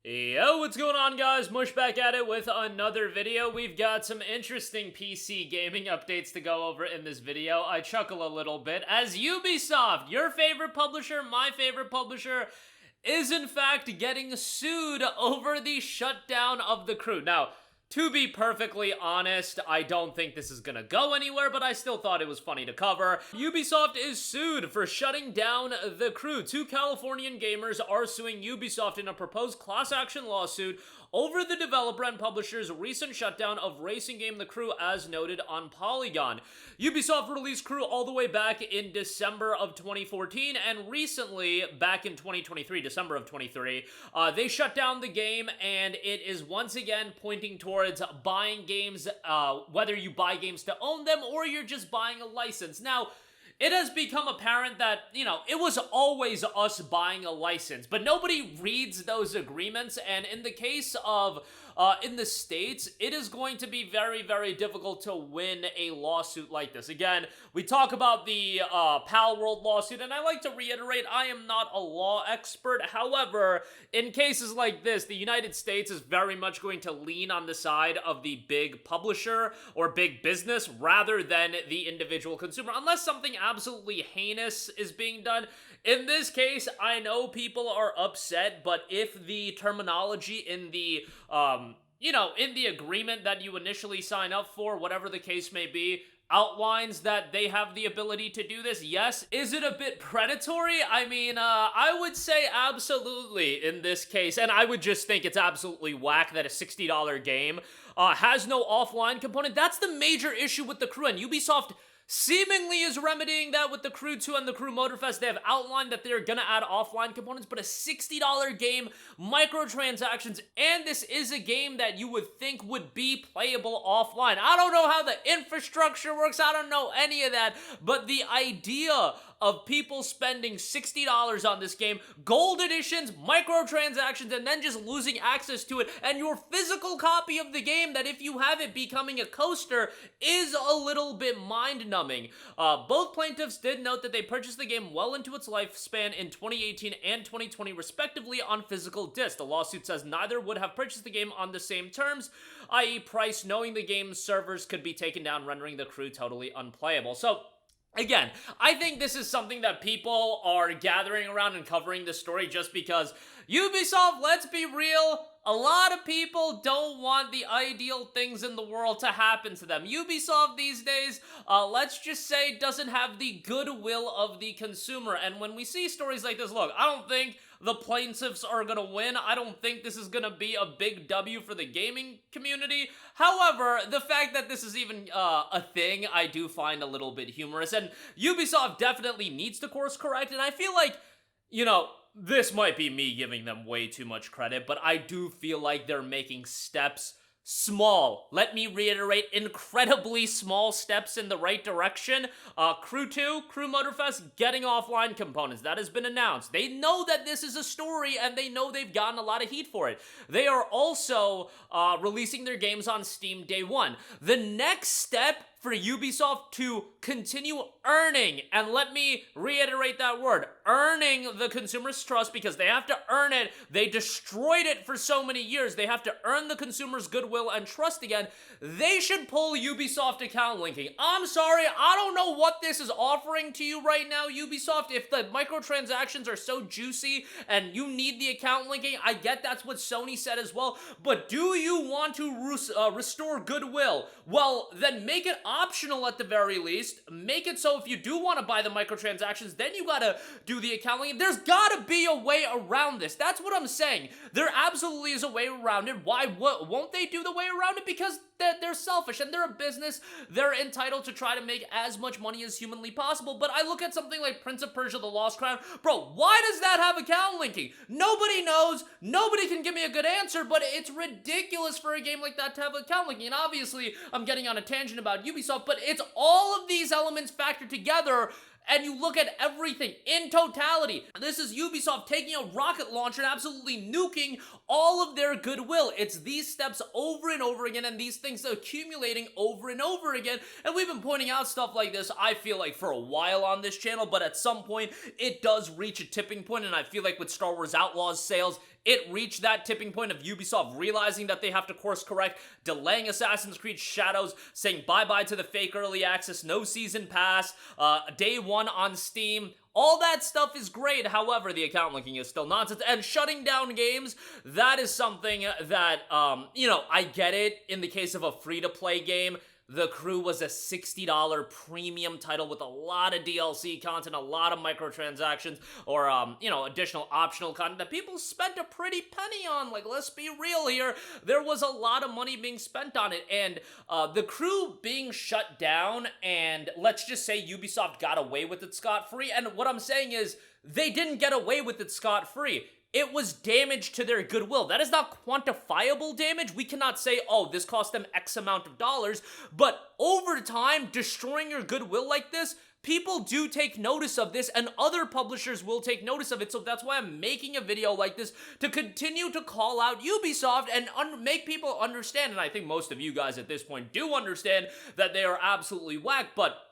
Yo, what's going on, guys? Mush back at it with another video. We've got some interesting PC gaming updates to go over in this video. I chuckle a little bit as Ubisoft, your favorite publisher, my favorite publisher, is in fact getting sued over the shutdown of The Crew. Now, to be perfectly honest, I don't think this is gonna go anywhere, but I still thought it was funny to cover. Ubisoft is sued for shutting down The Crew. Two Californian gamers are suing Ubisoft in a proposed class action lawsuit over the developer and publisher's recent shutdown of racing game The Crew, as noted on Polygon. Ubisoft released Crew all the way back in December of 2014, and recently, back in 2023, December of 23, they shut down the game, and it is once again pointing towards buying games, whether you buy games to own them or you're just buying a license. Now, it has become apparent that, it was always us buying a license, but nobody reads those agreements, and in the case of, in the States, it is going to be very, very difficult to win a lawsuit like this. Again, we talk about the Pal World lawsuit, and I like to reiterate, I am not a law expert. However, in cases like this, the United States is very much going to lean on the side of the big publisher or big business rather than the individual consumer, unless something absolutely heinous is being done. In this case, I know people are upset, but if the terminology in the, in the agreement that you initially sign up for, whatever the case may be, outlines that they have the ability to do this, yes. Is it a bit predatory? I mean, I would say absolutely in this case, and I would just think it's absolutely whack that a $60 game has no offline component. That's the major issue with The Crew, and Ubisoft seemingly is remedying that with The Crew 2 and The Crew Motorfest. They have outlined that they're gonna add offline components, but a $60 game, microtransactions, and this is a game that you would think would be playable offline. I don't know how the infrastructure works, I don't know any of that, but the idea of people spending $60 on this game, gold editions, microtransactions, and then just losing access to it, and your physical copy of the game that if you have it becoming a coaster is a little bit mind-numbing. Both plaintiffs did note that they purchased the game well into its lifespan in 2018 and 2020 respectively on physical disc. The lawsuit says neither would have purchased the game on the same terms, i.e. price, knowing the game's servers could be taken down, rendering The Crew totally unplayable. So, again, I think this is something that people are gathering around and covering the story just because Ubisoft, let's be real, a lot of people don't want the ideal things in the world to happen to them. Ubisoft these days, let's just say, doesn't have the goodwill of the consumer. And when we see stories like this, look, I don't think the plaintiffs are gonna win. I don't think this is gonna be a big W for the gaming community. However, the fact that this is even a thing, I do find a little bit humorous. And Ubisoft definitely needs to course correct, and I feel like, this might be me giving them way too much credit, but I do feel like they're making steps, small, let me reiterate, incredibly small steps in the right direction. Crew 2, Crew Motorfest, getting offline components. That has been announced. They know that this is a story, and they know they've gotten a lot of heat for it. They are also releasing their games on Steam day one. The next step for Ubisoft to continue earning, and let me reiterate that word, earning the consumer's trust, because they have to earn it. They destroyed it for so many years. They have to earn the consumer's goodwill and trust again. They should pull Ubisoft account linking. I'm sorry, I don't know what this is offering to you right now, Ubisoft. If the microtransactions are so juicy and you need the account linking, I get that's what Sony said as well, but do you want to restore goodwill? Well, then make it optional at the very least. Make it so if you do want to buy the microtransactions, then you gotta do the account linking. There's gotta be a way around this. That's what I'm saying. There absolutely is a way around it. Why won't they do the way around it? Because they're selfish and they're a business. They're entitled to try to make as much money as humanly possible. But I look at something like Prince of Persia: The Lost Crown. Bro, why does that have account linking? Nobody knows. Nobody can give me a good answer, but it's ridiculous for a game like that to have account linking. And obviously, I'm getting on a tangent about Ubisoft, but it's all of these elements factored together, and you look at everything in totality. This is Ubisoft taking a rocket launcher and absolutely nuking all of their goodwill. It's these steps over and over again, and these things accumulating over and over again. And we've been pointing out stuff like this, I feel like, for a while on this channel, but at some point, it does reach a tipping point, and I feel like with Star Wars Outlaws sales, it reached that tipping point of Ubisoft realizing that they have to course correct, delaying Assassin's Creed Shadows, saying bye-bye to the fake early access, no season pass, day one on Steam. All that stuff is great, however, the account linking is still nonsense, and shutting down games, that is something that, I get it in the case of a free-to-play game. The Crew was a $60 premium title with a lot of DLC content, a lot of microtransactions, or, additional optional content that people spent a pretty penny on. Like, let's be real here. There was a lot of money being spent on it, and The Crew being shut down, and let's just say Ubisoft got away with it scot-free, and what I'm saying is, they didn't get away with it scot-free. It was damage to their goodwill. That is not quantifiable damage. We cannot say, oh, this cost them X amount of dollars, but over time, destroying your goodwill like this, people do take notice of this, and other publishers will take notice of it, so that's why I'm making a video like this, to continue to call out Ubisoft and make people understand, and I think most of you guys at this point do understand that they are absolutely whack, but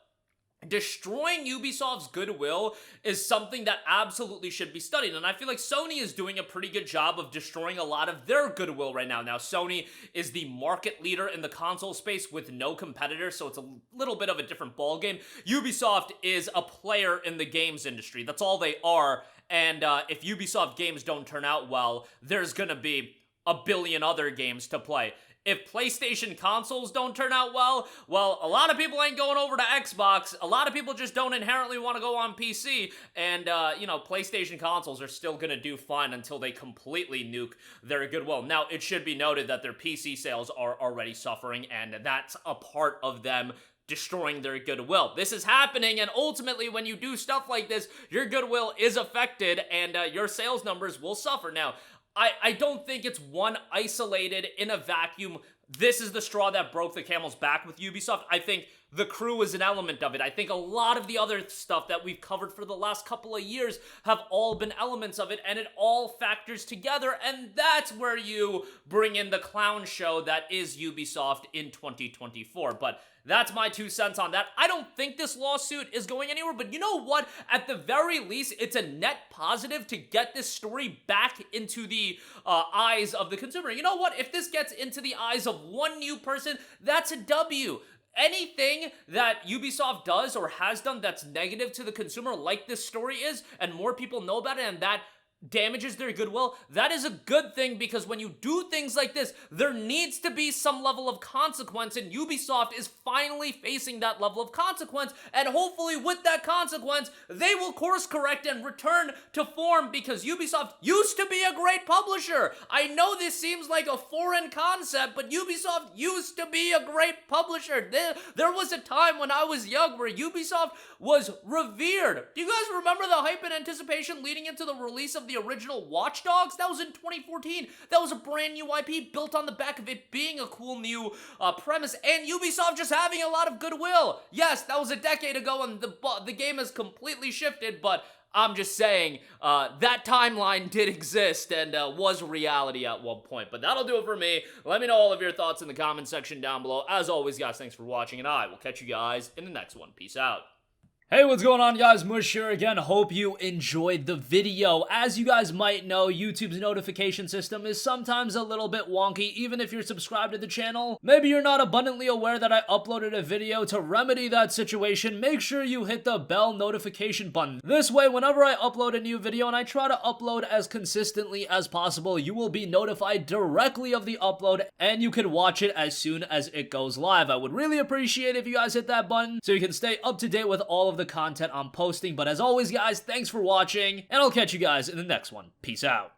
destroying Ubisoft's goodwill is something that absolutely should be studied, and I feel like Sony is doing a pretty good job of destroying a lot of their goodwill right now. Now, Sony is the market leader in the console space with no competitor, so it's a little bit of a different ballgame. Ubisoft is a player in the games industry. That's all they are, and if Ubisoft games don't turn out well, there's gonna be a billion other games to play. If PlayStation consoles don't turn out well, a lot of people ain't going over to Xbox. A lot of people just don't inherently want to go on PC. And, PlayStation consoles are still going to do fine until they completely nuke their goodwill. Now, it should be noted that their PC sales are already suffering, and that's a part of them destroying their goodwill. This is happening, and ultimately, when you do stuff like this, your goodwill is affected, and your sales numbers will suffer. Now, I don't think it's one isolated in a vacuum. This is the straw that broke the camel's back with Ubisoft. I think The Crew is an element of it. I think a lot of the other stuff that we've covered for the last couple of years have all been elements of it, and it all factors together, and that's where you bring in the clown show that is Ubisoft in 2024. But that's my 2 cents on that. I don't think this lawsuit is going anywhere, but you know what? At the very least, it's a net positive to get this story back into the eyes of the consumer. You know what? If this gets into the eyes of one new person, that's a W. Anything that Ubisoft does or has done that's negative to the consumer, like this story is, and more people know about it, and that damages their goodwill, that is a good thing, because when you do things like this, there needs to be some level of consequence, and Ubisoft is finally facing that level of consequence, and hopefully with that consequence, they will course correct and return to form, because Ubisoft used to be a great publisher. I know this seems like a foreign concept, but Ubisoft used to be a great publisher. There was a time when I was young where Ubisoft was revered. Do you guys remember the hype and anticipation leading into the release of the original Watch Dogs? That was in 2014. That was a brand new IP built on the back of it being a cool new premise, and Ubisoft just having a lot of goodwill. Yes, that was a decade ago, and the game has completely shifted, but I'm just saying, that timeline did exist and was reality at one point. But that'll do it for me. Let me know all of your thoughts in the comment section down below. As always, guys, thanks for watching, and I will catch you guys in the next one. Peace out. Hey, what's going on, guys? Mush here again. Hope you enjoyed the video. As you guys might know, YouTube's notification system is sometimes a little bit wonky, even if you're subscribed to the channel. Maybe you're not abundantly aware that I uploaded a video. To remedy that situation, make sure you hit the bell notification button. This way, whenever I upload a new video, and I try to upload as consistently as possible, you will be notified directly of the upload, and you can watch it as soon as it goes live. I would really appreciate if you guys hit that button so you can stay up to date with all of the content I'm posting. But as always, guys, thanks for watching, and I'll catch you guys in the next one. Peace out.